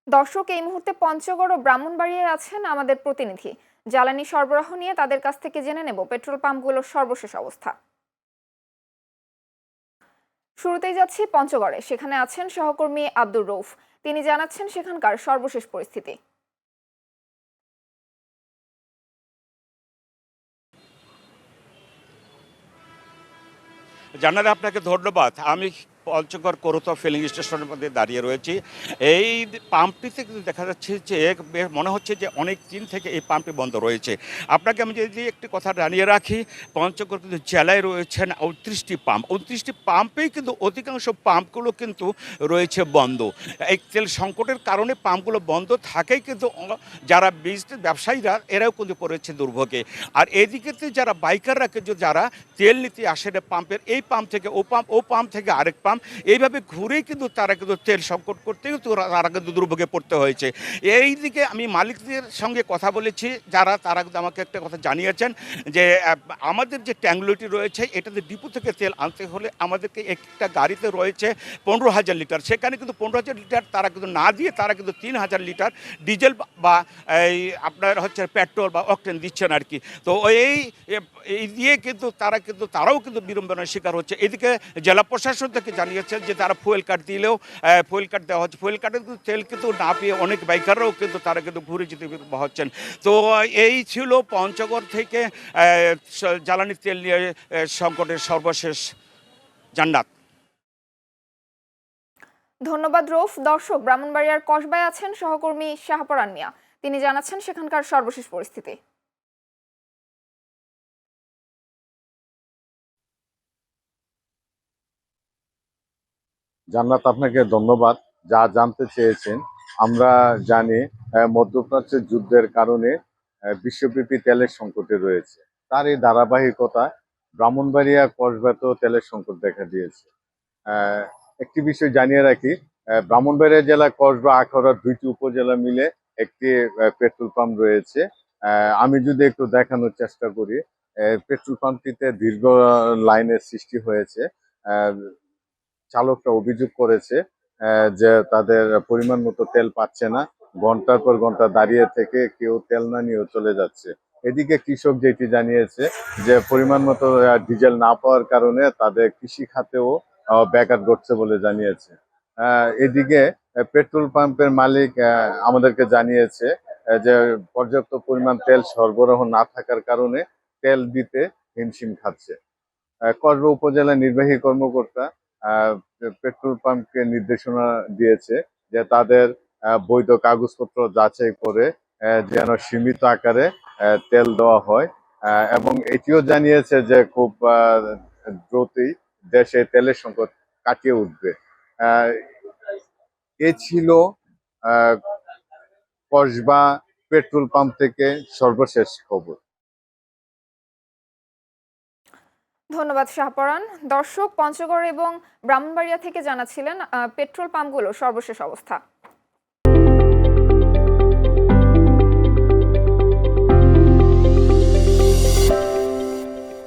দর্শক, এই মুহূর্তে পঞ্চগড় ও ব্রাহ্মণবাড়িয়ায় আছেন আমাদের প্রতিনিধি। জ্বালানি সরবরাহ নিয়ে তাদের কাছ থেকে জেনে নেব পেট্রোল পাম্পগুলোর সর্বশেষ অবস্থা। শুরুতেই যাচ্ছি পঞ্চগড়ে, সেখানে আছেন সহকর্মী আব্দুর রৌফ। তিনি জানাচ্ছেন সেখানকার সর্বশেষ পরিস্থিতি। জানালে আপনাকে ধন্যবাদ। আমি পঞ্চগড় করতোয়া ফিলিং স্টেশনের মধ্যে দাঁড়িয়ে রয়েছি। এই পাম্পটিতে কিন্তু দেখা যাচ্ছে যে মনে হচ্ছে যে অনেক দিন থেকে এই পাম্পটি বন্ধ রয়েছে। আপনাকে আমি যদি একটি কথা জানিয়ে রাখি, পঞ্চগড় কিন্তু জেলায় রয়েছেন ৩৯টি পাম্প। ৩৯টি পাম্পেই কিন্তু অধিকাংশ পাম্পগুলো কিন্তু রয়েছে বন্ধ। এই তেল সংকটের কারণে পাম্পগুলো বন্ধ থাকেই কিন্তু যারা ব্যবসায়ীরা এরাও কিন্তু পড়েছে দুর্ভোগে। আর এদিকে যারা বাইকাররা কিন্তু যারা তেল নিতে আসেন পাম্পের এই পাম্প থেকে ও পাম্প থেকে আরেক পাম্প, এইভাবে ঘুরেই কিন্তু তারা কিন্তু তেল সংকট করতে কিন্তু তারা কিন্তু দুর্ভোগে পড়তে হয়েছে। এই দিকে আমি মালিকদের সঙ্গে কথা বলেছি, তারা কিন্তু আমাকে একটা কথা জানিয়েছেন যে আমাদের যে ট্যাঙ্কগুলোটি রয়েছে এটাতে ডিপো থেকে তেল আনতে হলে আমাদেরকে একটা গাড়িতে রয়েছে ১৫,০০০ লিটার, সেখানে কিন্তু ১৫,০০০ লিটার তারা কিন্তু না দিয়ে তারা কিন্তু ৩,০০০ লিটার ডিজেল বা এই আপনার হচ্ছে পেট্রোল বা অকটেন দিচ্ছেন আর কি। তো এই দিয়ে কিন্তু তারাও কিন্তু বিড়ম্বনার শিকার হচ্ছে। এদিকে জেলা প্রশাসন থেকে জানিয়েছেন যে তারা ফুয়েল কার্ড দিলেও ফুয়েল কার্ড দেওয়া হচ্ছে, ফুয়েল কার্ডের কিন্তু তেল কিন্তু না পেয়ে অনেক বাইকাররাও কিন্তু তারা কিন্তু ঘুরে যেতে হচ্ছেন। তো এই ছিল পঞ্চগড় থেকে জ্বালানি তেল নিয়ে সংকটের সর্বশেষ জান্নাত। ধন্যবাদ রৌফ। দর্শক, ব্রাহ্মণবাড়িয়ার কসবায় আছেন সহকর্মী শাহপরান মিয়া। তিনি জানাচ্ছেন সেখানকার সর্বশেষ পরিস্থিতি। জান্নাত, আপনাকে ধন্যবাদ। যা জানতে চেয়েছেন আমরা জানি, মধ্যপ্রাচ্যের যুদ্ধের কারণে বিশ্বব্যাপী তেলের সংকটে রয়েছে। তার এই ধারাবাহিকতা ব্রাহ্মণবাড়িয়া কসবাতেও তেলের সংকট দেখা দিয়েছে। আহ, একটি বিষয় জানিয়ে রাখি, ব্রাহ্মণবাড়িয়া জেলা কসবা আখাউড়া দুইটি উপজেলা মিলে একটি পেট্রোল পাম্প রয়েছে। আমি যদি একটু দেখানোর চেষ্টা করি, পেট্রোল পাম্পটিতে দীর্ঘ লাইনের সৃষ্টি হয়েছে। আহ, চালকরা অভিযোগ করেছে যে তাদের পরিমাণ মতো তেল পাচ্ছে না, ঘন্টার পর ঘন্টা দাঁড়িয়ে থেকে কেউ তেল না নিয়েও চলে যাচ্ছে। এদিকে কৃষক যেটি জানিয়েছে যে পরিমাণ মতো ডিজেল না পাওয়ার কারণে তাদের কৃষি খাতেও ব্যাঘাত ঘটছে বলে জানিয়েছে। এদিকে পেট্রোল পাম্পের মালিক আমাদেরকে জানিয়েছে যে পর্যাপ্ত পরিমাণ তেল সরবরাহ না থাকার কারণে তেল দিতে হিমশিম খাচ্ছে। কসবা উপজেলা নির্বাহী কর্মকর্তা আহ, পেট্রোল পাম্পকে নির্দেশনা দিয়েছে যে তাদের বৈধ কাগজপত্র যাচাই করে যেন সীমিত আকারে তেল দেওয়া হয়, এবং এটিও জানিয়েছে যে খুব দ্রুতই দেশে তেলের সংকট কাটিয়ে উঠবে। আহ, এ ছিল আহ, কসবা পেট্রোল পাম্প থেকে সর্বশেষ খবর। ধন্যবাদ শাহপরান। দর্শক, পঞ্চগড় এবং ব্রাহ্মণবাড়িয়া থেকে জানাচ্ছিলেন পেট্রোল পাম্পগুলোর সর্বশেষ অবস্থা।